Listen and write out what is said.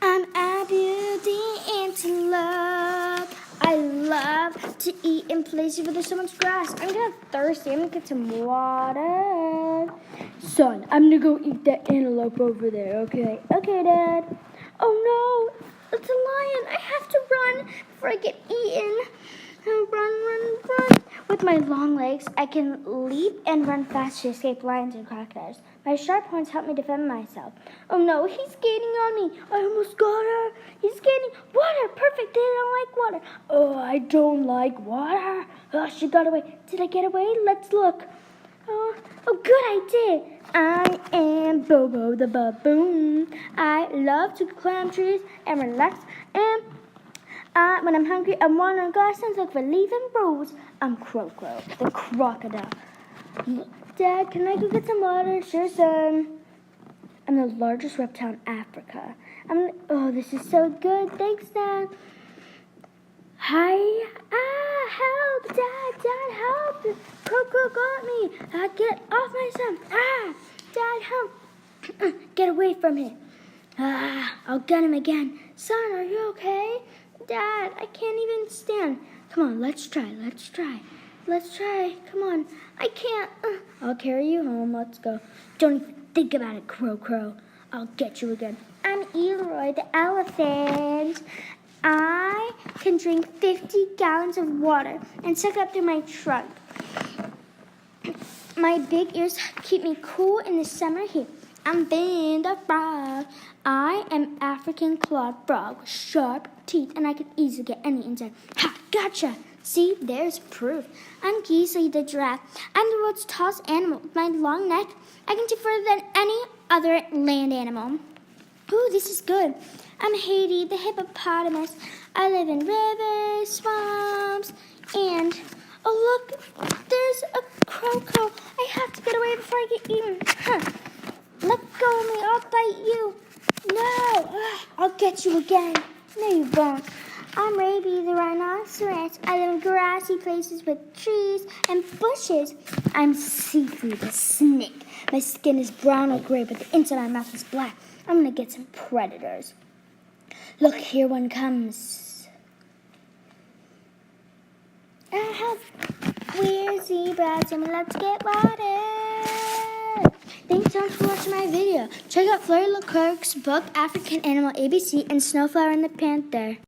I'm a beauty antelope. I love to eat in places where there's so much grass. I'm gonna thirsty. I'm gonna get some water. Son, I'm gonna go eat that antelope over there, okay? Okay, Dad. Oh no, it's a lion. I have to run before I get eaten. Run. With my long legs, I can leap and run fast to escape lions and crocodiles. My sharp horns help me defend myself. Oh no, he's gaining on me. I almost got her. He's gaining water. Perfect. They don't like water. Oh, I don't like water. Oh, she got away. Did I get away? Let's look. Oh, good, I did. I am Bobo the baboon. I love to climb trees and relax. And when I'm hungry, I want on grass and look for leaf and rose. I'm Crow, the crocodile. Dad, can I go get some water? Sure, son. I'm the largest reptile in Africa. Oh, this is so good. Thanks, Dad. Hi. Help, Dad, help. Crow got me. Get off my son. Dad, help. Get away from him. I'll get him again. Son, are you okay? Dad, I can't even stand. Come on, let's try. Come on. I can't. I'll carry you home. Let's go. Don't even think about it, Crow. I'll get you again. I'm Elroy the elephant. I can drink 50 gallons of water and suck up through my trunk. My big ears keep me cool in the summer heat. I'm Ben the Frog. I am African clawed frog with sharp teeth, and I can easily get any insect. Ha! Gotcha! See, there's proof. I'm Gisli the giraffe. I'm the world's tallest animal. With my long neck, I can see further than any other land animal. Ooh, this is good. I'm Haiti the hippopotamus. I live in rivers, swamps, and oh look, there's a crow. I have to get away before I get eaten. Let go of me, I'll bite you. No, I'll get you again. No, you won't. I'm Raby the rhinoceros. I live in grassy places with trees and bushes. I'm Seafood the snake. My skin is brown or gray, but the inside of my mouth is black. I'm gonna get some predators. Look, here one comes. We're zebras and let's get water. Thanks so much for watching my video. Check out Fleurie Leclercq's book, African Animal ABC, and Snowflower and the Panther.